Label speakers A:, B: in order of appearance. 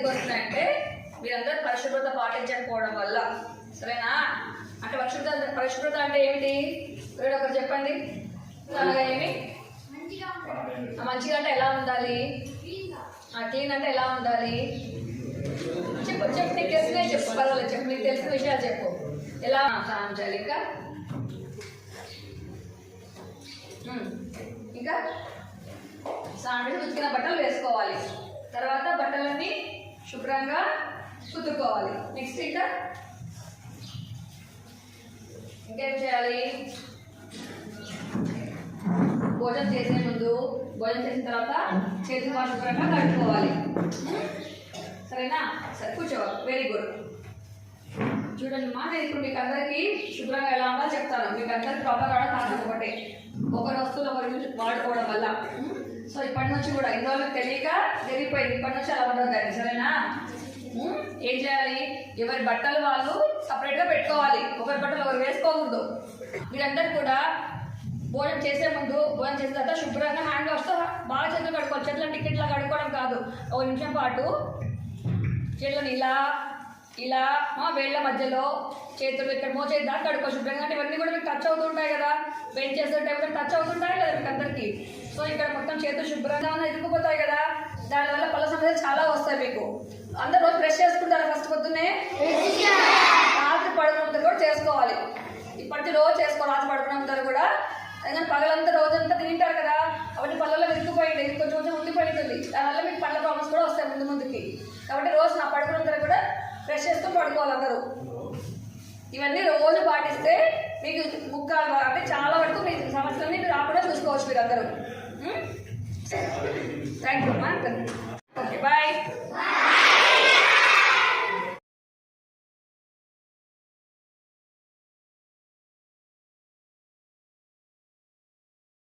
A: ఎందుకు వస్తున్నాయంటే మీరందరూ పరిశుభ్రత పాటించకపోవడం వల్ల. సరేనా? అంటే పరిశుభ్రత అంటే ఏమిటి? వీడు ఒకరు చెప్పండి. అలాగా ఏమి మంచిగా అంటే ఎలా ఉండాలి? క్లీన్ అంటే ఎలా ఉండాలి? చెప్పు చెప్పు, నీకు తెలిసినవి చెప్పు, పర్వాలేదు చెప్పు, నీకు తెలిసిన విషయాలు చెప్పు. ఎలా సాంచాలిక ఇంకా సాండ్విచ్ ఉతికిన బట్టలు వేసుకోవాలి. తర్వాత బట్టలన్నీ శుభ్రంగా కుదురుకోవాలి. నెక్స్ట్ ఇంకేం చేయాలి? భోజనం చేసే ముందు, భోజనం చేసిన తర్వాత చేతులు శుభ్రంగా కట్టుకోవాలి. సరేనా? సరే కూర్చోవాలి. Very good. చూడండి మా, నేను ఇప్పుడు మీకు అందరికీ శుభ్రంగా ఎలా ఉండాలో చెప్తాను. మీకు అందరికి ప్రాబ్లం రావడం కారణం ఒకటే, ఒకరి వస్తువులు ఒకరి వాడుకోవడం వల్ల. సో ఇప్పటి నుంచి కూడా ఇందులో మీకు తెలియక జరిగిపోయింది. ఇప్పటి నుంచి అలా ఉండొద్దండి. సరేనా? ఏం చేయాలి? ఎవరి బట్టలు వాళ్ళు సపరేట్గా పెట్టుకోవాలి. ఒకరి బట్టలు ఒకరు వేసుకోకూడదు. మీరందరూ కూడా భోజనం చేసే ముందు, భోజనం చేసిన తర్వాత శుభ్రంగా హ్యాండ్ వాష్తో బాగా చేతులు కడుకోవాలి. చేతులను టికెట్లా కడుక్కోవడం కాదు. ఒక నిమిషం పాటు చేతులను ఇలా ఇలా వేళ్ళ మధ్యలో చేతులు ఇక్కడ మోచేది దాకా కడుక్కో శుభ్రంగా. అంటే ఇవన్నీ కూడా మీకు టచ్ అవుతుంటాయి కదా, వెయిట్ చేస్తుంటే టచ్ అవుతుంటాయి కదా మీకు అందరికీ. సో ఇక్కడ మొత్తం చేతులు శుభ్రంగా ఇరుక్కుపోతాయి కదా, దానివల్ల పళ్ళ సమస్యలు చాలా వస్తాయి మీకు. అందరు రోజు బ్రష్ చేసుకుంటారు ఫస్ట్ పొద్దున్నే, రాత్రి పడుకున్నంత కూడా చేసుకోవాలి. ఇప్పటి రోజు చేసుకోవాలి. రాత్రి పడుకున్నంత కూడా, ఎందుకంటే పగలంతా రోజంతా తింటారు కదా, కాబట్టి పళ్ళలో ఇరుక్కుపోయింది, కొంచెం కొంచెం ఉండిపోయింటుంది. దానివల్ల మీకు పళ్ళ ప్రాబ్లమ్స్ కూడా వస్తాయి ముందుకి. కాబట్టి రోజు నా పడుకున్నంత కూడా బ్రష్ చేస్తూ పడుకోవాలి అందరూ. ఇవన్నీ రోజు పాటిస్తే మీకు ముక్కాలు అంటే చాలా వరకు మీ సమస్యలన్నీ రాకుండా చూసుకోవచ్చు మీరు అందరూ. థ్యాంక్ యూ అమ్మా.